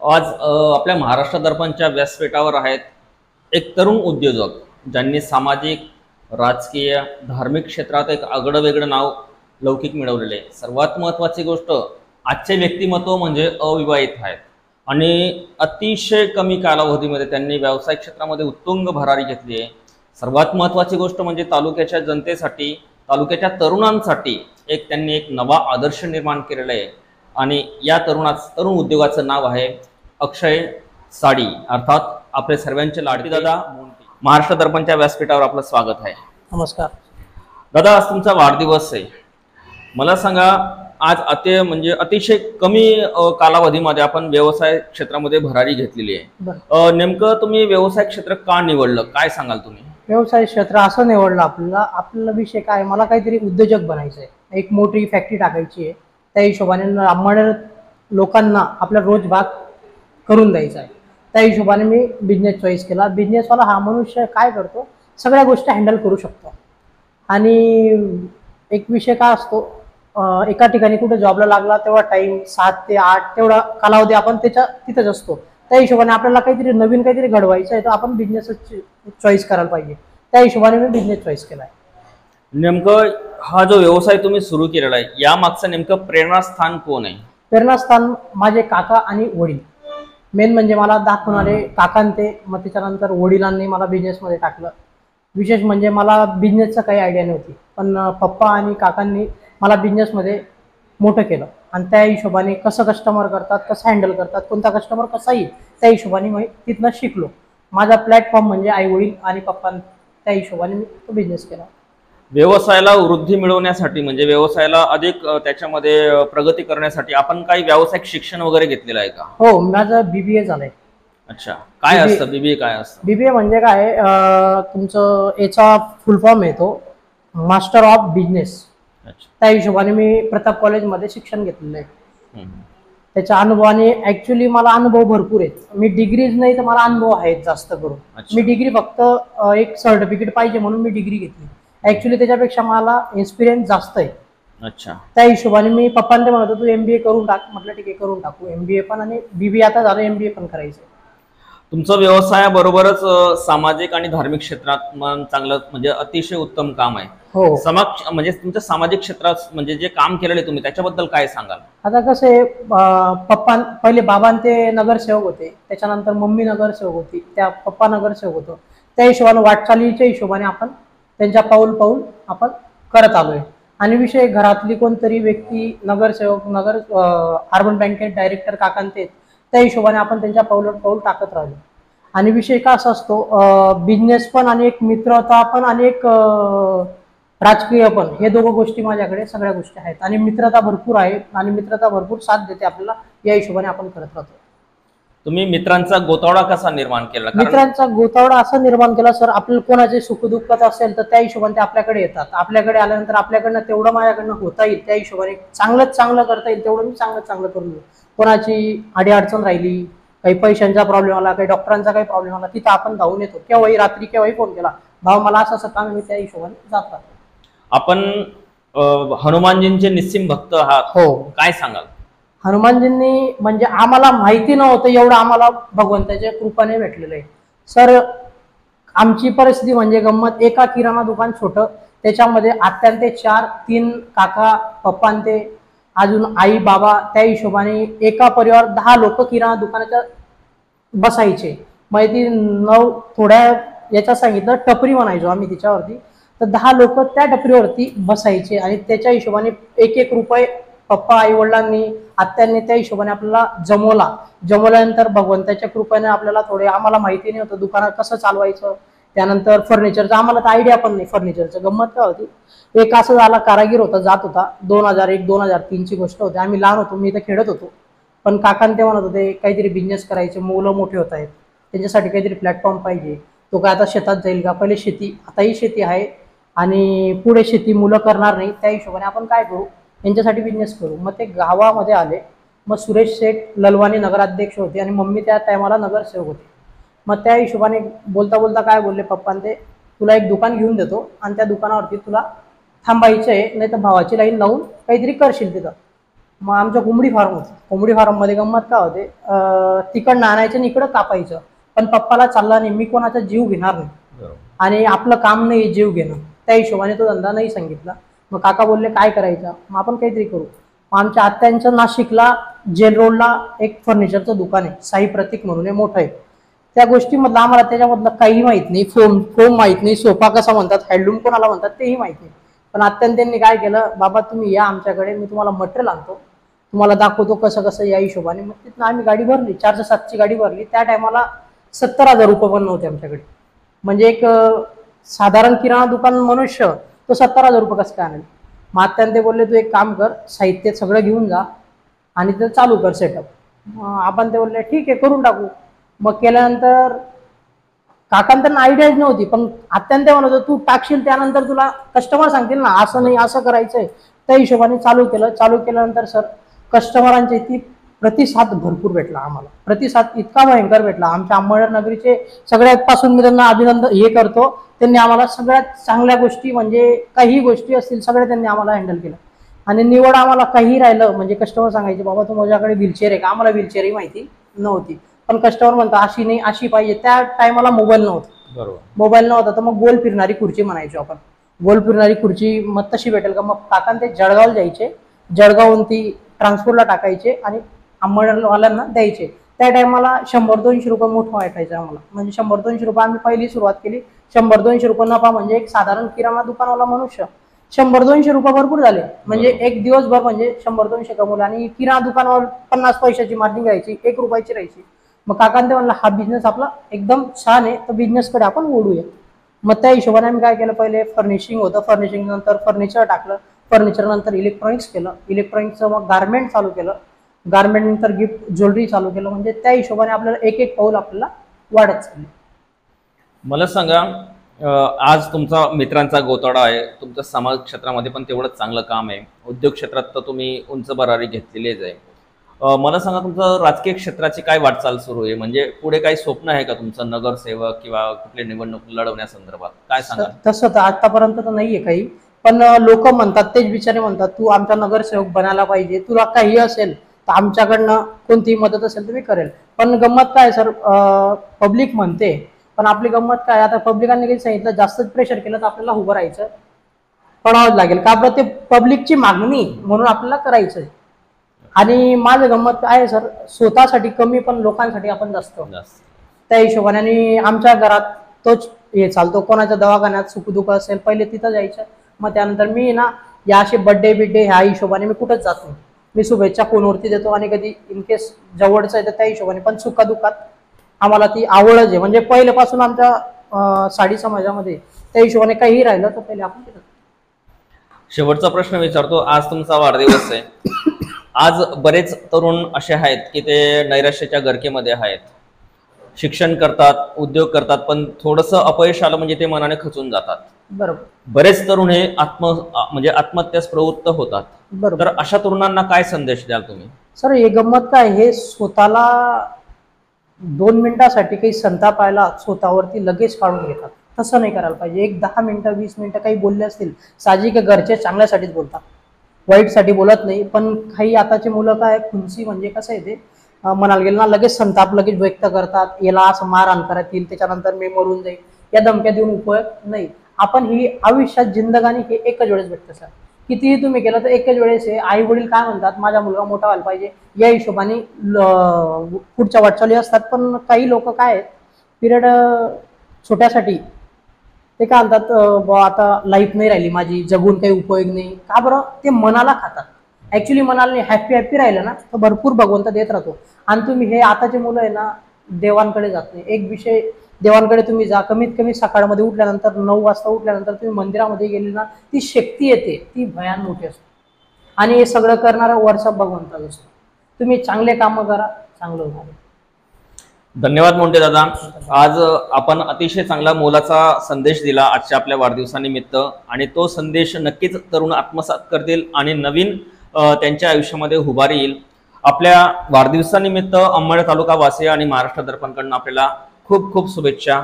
आज आपल्या महाराष्ट्र दर्पणच्या व्यासपीठावर आहेत एक तरुण उद्योजक ज्यांनी सामाजिक, राजकीय, धार्मिक क्षेत्रात एक आगळं वेगळं नाव लौकिक मिळवलेले आहे। सर्वात महत्त्वाची गोष्ट आजचे व्यक्तिमत्व म्हणजे अविवाहित आहेत आणि अतिशय कमी कालावधीमध्ये त्यांनी व्यावसायिक क्षेत्रामध्ये उत्तुंग भरारी घेतली आहे। सर्वात महत्त्वाची गोष्ट म्हणजे तालुक्याच्या जनतेसाठी, तालुक्याच्या तरुणांसाठी त्यांनी एक नवा आदर्श निर्माण केलेला आहे आणि या तरुण उद्योगाचं नाव आहे अक्षय साडी, अर्थात आपले सर्वांचे लाडके दादा मोंटी। महाराष्ट्र दर्पणच्या व्यासपीठावर आपलं स्वागत आहे। नमस्कार दादा, आज तुमचा वाढदिवस आहे। मला सांगा, आज अतिशय कमी कालावधीमध्ये आपण व्यवसाय क्षेत्रामध्ये भरारी घेतलेली आहे। नेमकं तुम्ही व्यवसाय क्षेत्र का निवडलं, काय सांगाल तुम्ही? व्यवसाय क्षेत्र असं निवडलं आपल्याला विषय काय, मला काहीतरी उद्योजक बनायचं आहे, एक मोठी फॅक्टरी टाकायची आहे, त्या हिशोबाने लोकांना आपला रोजभाग करून द्यायचा आहे। त्या हिशोबाने मी बिझनेस चॉईस केला। बिझनेसवाला हा मनुष्य काय करतो, सगळ्या गोष्टी हँडल करू शकतो। आणि एक विषय काय असतो, एका ठिकाणी कुठे जॉबला लागला तेव्हा टाइम 7 ते 8 तेवढा कालावधी आपण तिथंच असतो। त्या हिशोबाने आपल्याला काहीतरी नवीन काहीतरी घडवायचं आहे तर आपण बिझनेसच चॉईस करायला पाहिजे। त्या हिशोबाने मी बिझनेस चॉईस केला आहे। नेमकं हा जो व्यवसाय तुम्ही सुरू केलेला आहे, या मागचं नेमकं प्रेरणास्थान कोण आहे? प्रेरणास्थान माझे काका आणि वडील। मेन म्हणजे मला दाखवणारे काकांते, मग त्याच्यानंतर वडिलांनी मला बिझनेसमध्ये टाकलं। विशेष म्हणजे मला बिझनेसचं काही आयडिया नव्हती, पण पप्पा आणि काकांनी मला बिझनेसमध्ये मोठं केलं आणि त्या हिशोबाने कसं कस्टमर करतात, कसं हँडल करतात, कोणता कस्टमर कसा येईल, त्या हिशोबाने मी तिथनं शिकलो। माझा प्लॅटफॉर्म म्हणजे आई वडील आणि पप्पा, त्या हिशोबाने मी तो बिझनेस केला। व्यवसायाला वृद्धी मिळवण्यासाठी म्हणजे व्यवसायाला अधिक त्याच्यामध्ये प्रगती करण्यासाठी आपण काही व्यावसायिक शिक्षण वगैरे घेतलेलं आहे का? हो, माझं BBA झालंय। अच्छा, काय असतं BBA? काय असतं BBA? म्हणजे काय, तुमचं याचा फुल फॉर्म येतो मास्टर ऑफ बिझनेस। त्या हिशोबाने मी प्रताप कॉलेजमध्ये शिक्षण घेतलेलं आहे। त्याच्या अनुभवाने ऍक्च्युली मला अनुभव भरपूर आहेत। मी डिग्रीज नाही तर मला अनुभव आहेत जास्त करून। मी डिग्री फक्त एक सर्टिफिकेट पाहिजे म्हणून मी डिग्री घेतली, ऍक्च्युली त्याच्यापेक्षा मला एक्सपिरियन्स जास्त आहे। अच्छा, त्या हिशोबाने मी पप्पांना म्हणत होतो MBA करून टाक, म्हटलं ठीक आहे करून टाकू। MBA पण आणि BBA आता झालं, MBA पण करायचं। तुमचं व्यवसायाबरोबरच सामाजिक आणि धार्मिक क्षेत्रात चांगलं म्हणजे अतिशय उत्तम काम आहे। हो, म्हणजे तुमच्या सामाजिक क्षेत्रात म्हणजे जे काम केलेले तुम्ही त्याच्याबद्दल काय सांगाल? आता कसं आहे, पप्पा पहिले बाबा ते नगरसेवक होते, त्याच्यानंतर मम्मी नगरसेवक होती, त्या पप्पा नगरसेवक होतो। त्या हिशोबाने वाटचालीच्या हिशोबाने आपण त्यांच्या पाऊल आपण करत आलोय। आणि विषय घरातली कोणतरी व्यक्ती नगरसेवक, अर्बन बँकेत डायरेक्टर काकांते, त्या हिशोबाने आपण त्यांच्या पाऊल टाकत राहिलो। आणि विषय का असा असतो, बिझनेस पण आणि एक मित्रता पण आणि एक राजकीय पण, हे दोघं गोष्टी माझ्याकडे सगळ्या गोष्टी आहेत। आणि मित्रता भरपूर आहे आणि मित्रता भरपूर साथ देते आपल्याला, या हिशोबाने आपण करत राहतो। तुम्ही मित्रांचा गोतावळा कसा निर्माण केला? मित्रांचा गोतावळा असा निर्माण केला सर, आपल्याला कोणाचे सुखदुःखात असेल तर त्या हिशोबाने ते आपल्याकडे येतात। आपल्याकडे आल्यानंतर आपल्याकडनं तेवढं माझ्याकडनं होता येईल त्या हिशोबाने चांगलं करता येईल तेवढं मी चांगलं करून देऊ। कोणाची अडचण राहिली, काही पैशांचा प्रॉब्लेम आला, काही डॉक्टरांचा काही प्रॉब्लेम आला, तिथं आपण धावून येतो। केव्हाही रात्री केव्हाही फोन केला, भाऊ मला असं काम, मी त्या हिशोबाने जात राहतो। आपण हनुमानजींचे निस्सिम भक्त आहात, हो, काय सांगाल? हनुमानजींनी म्हणजे आम्हाला माहिती नव्हतं एवढं आम्हाला भगवंताच्या कृपाने भेटलेलं आहे सर। आमची परिस्थिती म्हणजे गंमत, एका किराणा दुकान छोटं, त्याच्यामध्ये आत्यांते 4-3 काका, पप्पांते, अजून आई बाबा, त्या हिशोबाने एका परिवार 10 लोक किराणा दुकानाच्या बसायचे। माहिती 9 थोड्या याच्या सांगितलं, टपरी म्हणायचो आम्ही तिच्यावरती, तर 10 लोक त्या टपरीवरती बसायचे आणि त्याच्या हिशोबाने 1-1 रुपये पप्पा, आई वडिलांनी, आत्यांनी त्या हिशोबाने आपल्याला जमवल्यानंतर भगवंताच्या कृपेने आपल्याला थोडे, आम्हाला माहिती नाही होतं दुकानात कसं चालवायचं। त्यानंतर फर्निचरचं आम्हाला तर आयडिया पण नाही। फर्निचरचं गंमत काय होती, एक असं झाला, कारागीर होता, जात होता, 2001-2003 ची गोष्ट होती, आम्ही लहान होतो, मी तर खेळत होतो, पण काकांते म्हणत होते काहीतरी बिझनेस करायचे, मुलं मोठे होत आहेत, त्यांच्यासाठी काहीतरी प्लॅटफॉर्म पाहिजे। तो काय आता शेतात जाईल का, पहिले शेती, आताही शेती आहे आणि पुढे शेती मुलं करणार नाही, त्या हिशोबाने आपण काय करू, यांच्यासाठी बिझनेस करू। मग ते गावामध्ये आले, मग सुरेश शेठ ललवानी नगराध्यक्ष होते आणि मम्मी त्या टायमाला नगरसेवक होते। मग त्या हिशोबाने बोलता काय बोलले पप्पांते, तुला एक दुकान घेऊन देतो आणि त्या दुकानावरती तुला थांबायचं आहे, नाही तर भावाची लाईन लावून काहीतरी करशील तिथं। मग आमच्या कोंबडी फार्म होती. कोंबडी फार्म मध्ये गंमत काय होते, तिकडनं आणायचं आणि इकडं कापायचं. पण पप्पाला चालला नाही, मी कोणाचा जीव घेणार नाही बरोबर. आणि आपलं काम नाही जीव घेणं, त्या हिशोबाने तो धंदा नाही सांगितला. मग काका बोलले काय करायचं, मग आपण काहीतरी करू. मग आमच्या आत्यांचं नाशिकला जेल रोडला एक फर्निचरचं दुकान आहे, साई प्रतीक म्हणून आहे, मोठं आहे. त्या गोष्टीमधलं आम्हाला त्याच्यामधलं काही माहित नाही, फोम माहित नाही, सोफा कसा म्हणतात, हँडलूम कोणाला म्हणतात तेही माहित नाही. पण आत्याने त्यांनी काय केलं, बाबा तुम्ही या आमच्याकडे, मी तुम्हाला मटेरियल आणतो, तुम्हाला दाखवतो कसं कसं या हिशोबाने. मग तिथनं आम्ही गाडी भरली, 407ची गाडी भरली. त्या टायमाला 70,000 रुपये पण नव्हते आमच्याकडे. म्हणजे एक साधारण किराणा दुकान मनुष्य तो 70,000 रुपये कसं काय आणेल. मग आत्याने ते बोलले तू एक काम कर, साहित्य सगळं घेऊन जा आणि ते चालू कर सेटअप. आपण ते बोलले ठीक आहे करून टाकू. मग केल्यानंतर काकांना त्यांना आयडियाच नव्हती, पण आत्याने ते म्हणत होतं तू टाकशील त्यानंतर तुला कस्टमर सांगतील ना असं नाही असं करायचंय. त्या हिशोबाने चालू केलं. चालू केल्यानंतर सर कस्टमरांची ती प्रतिसाद भरपूर भेटला आम्हाला. प्रतिसाद इतका भयंकर भेटला. आमच्या अंबळनेर नगरीचे सगळ्यात पासून मी त्यांना अभिनंदन हे करतो, त्यांनी आम्हाला सगळ्यात चांगल्या गोष्टी म्हणजे काही गोष्टी असतील सगळ्या त्यांनी आम्हाला हँडल केलं. आणि निवड आम्हाला काही राहिलं म्हणजे कस्टमर सांगायचे बाबा तू माझ्याकडे व्हीलचेअर आहे का, आम्हाला व्हीलचेअरही माहिती नव्हती. पण कस्टमर म्हणतो अशी नाही अशी पाहिजे. त्या टायमाला मोबाईल नव्हता, बरोबर. मोबाईल नव्हता तर मग गोल फिरणारी खुर्ची म्हणायचो आपण. गोल फिरणारी खुर्ची मग तशी भेटेल का. मग काकांना ते जळगावला जायचे, जळगावहून ती ट्रान्सपोर्टला टाकायचे आणि अंबळनेरवाल्यांना द्यायचे. त्या टायमाला 100-200 रुपये मोठं वाटायचं आम्हाला. म्हणजे 100-200 रुपये आम्ही पहिली सुरुवात केली. 100-200 रुपये नफा म्हणजे एक साधारण किराणा दुकानवाला मनुष्य 100-200 रुपये भरपूर झाले. म्हणजे एक दिवसभर म्हणजे 100-200 कमवले. आणि किराणा दुकानावर 50 पैशाची मार्जिन राहायची, 1 रुपयाची राहायची. मग काकांना ते म्हणलं हा बिझनेस आपला एकदम छान आहे, तर बिझनेसकडे आपण ओढूया. मग त्या हिशोबाने आम्ही काय केलं, पहिले फर्निशिंग होतं, फर्निशिंग नंतर फर्निचर टाकलं, फर्निचर नंतर इलेक्ट्रॉनिक्स केलं, इलेक्ट्रॉनिक्सचं मग गार्मेंट चालू केलं, गार्मेंट नंतर गिफ्ट ज्वेलरी चालू केलं. म्हणजे त्या हिशोबाने आपल्याला एक एक पाऊल आपल्याला वाढत चाललं. मला सांगा, आज तुमचा मित्रांचा गोताडा आहे, तुमच्या समाज क्षेत्रामध्ये पण तेवढंच चांगलं काम आहे, उद्योग क्षेत्रात तर तुम्ही उंच भरारी घेतलेलीच आहे. मला सांगा तुमचं राजकीय क्षेत्राची काय वाटचाल सुरू आहे, म्हणजे पुढे काही स्वप्न आहे का तुमचं, नगरसेवक किंवा कुठली निवडणूक लढवण्यासंदर्भात काय सांगा. तसं तर आतापर्यंत तर नाहीये काही, पण लोक म्हणतात तेच बिचारे म्हणतात तू आमचा नगरसेवक बनायला पाहिजे, तुला काही असेल तर आमच्याकडनं कोणतीही मदत असेल तर मी करेल. पण गंमत काय सर, पब्लिक म्हणते पण आपली गंमत काय, आता पब्लिकांनी काही सांगितलं जास्तच प्रेशर केलं तर आपल्याला उभं राहायचं पडावंच लागेल का, आपलं ते पब्लिकची मागणी म्हणून आपल्याला करायचं. आणि माझं गंमत काय आहे सर, स्वतःसाठी कमी पण लोकांसाठी आपण जास्त, त्या हिशोबाने. आणि आमच्या घरात तोच हे चालतो, कोणाच्या दवाखान्यात सुखदुःख असेल पहिले तिथं जायचं. मग त्यानंतर मी ना या असे बड्डे बिड्डे ह्या हिशोबाने मी कुठंच जात नाही, मी शुभेच्छा फोनवरती देतो. आणि कधी इन केस जवळचं आहे तर त्या हिशोबाने. पण सुखादुःखात आम्हाला ती आवडच आहे, म्हणजे पहिल्यापासून आमच्या साडी समाजामध्ये त्या हिशोबाने काही राहिलं तर पहिले आपण केलं. शेवटचा प्रश्न विचारतो, आज तुमचा वाढदिवस आहे. आज बरेच तरुण असे आहेत की ते नैराश्याच्या गर्केमध्ये आहेत, शिक्षण करतात, उद्योग करतात, पण थोडंसं अपयश आलं म्हणजे ते मनाने खचून जातात. बरोबर. बरेच तरुण हे म्हणजे आत्महत्यास प्रवृत्त होतात. बरोबर. तर अशा तरुणांना काय संदेश द्याल तुम्ही. सर हे गंमत काय, हे स्वतःला 2 मिनिटासाठी काही संतापायला स्वतःवरती लगेच काढून घेतात, तसं नाही करायला पाहिजे. एक 10 मिनिटं 20 मिनिटं काही बोलले असतील, साहजिक घरचे चांगल्यासाठीच बोलतात, वाईटसाठी बोलत नाही. पण काही आताची मुलं काय खुंची म्हणजे कसं आहे ते म्हणायला गेलं ना लगेच संताप लगेच व्यक्त करतात, याला असं मारहाण करतील त्याच्यानंतर मी मरून जाईल, या धमक्या देऊन उपयोग नाही. आपण ही आयुष्यात जिंदगानी हे एकच वेळेस भेटतं सर, कितीही तुम्ही केलं तर एकच वेळेस आहे. आई वडील काय म्हणतात माझा मुलगा मोठा व्हायला पाहिजे या हिशोबाने पुढच्या वाटचाली असतात. पण काही लोक काय आहेत पिरियड छोट्यासाठी ते काय म्हणतात आता लाईफ नाही राहिली माझी, जगून काही उपयोग नाही का बरं, ते मनाला खातात. ऍक्च्युली मनाला नाही, हॅपी हॅपी राहिलं ना तर भरपूर भगवंत देत राहतो. आणि तुम्ही हे आताचे मुलं आहे ना देवांकडे जात नाही. एक विषय, देवांकडे तुम्ही जा, कमीत कमी सकाळमध्ये उठल्यानंतर 9 वाजता उठल्यानंतर तुम्ही मंदिरामध्ये गेली ना, ती शक्ती येते, ती भयान मोठी असते. आणि हे सगळं करणारा वरचा भगवंताच असतो. तुम्ही चांगले कामं करा, चांगलं होणार. धन्यवाद मोंटे दादा, आज आपण अतिशय चांगला मोलाचा संदेश दिला आजच्या आपल्या वाढदिवसानिमित्त. आणि तो संदेश नक्कीच तरुण आत्मसात करतील आणि नवीन त्यांच्या आयुष्यामध्ये उभारी येईल. आपल्या वाढदिवसानिमित्त अंबळनेर तालुका वासी आणि महाराष्ट्र दर्पणकडून आपल्याला खूप खूप शुभेच्छा.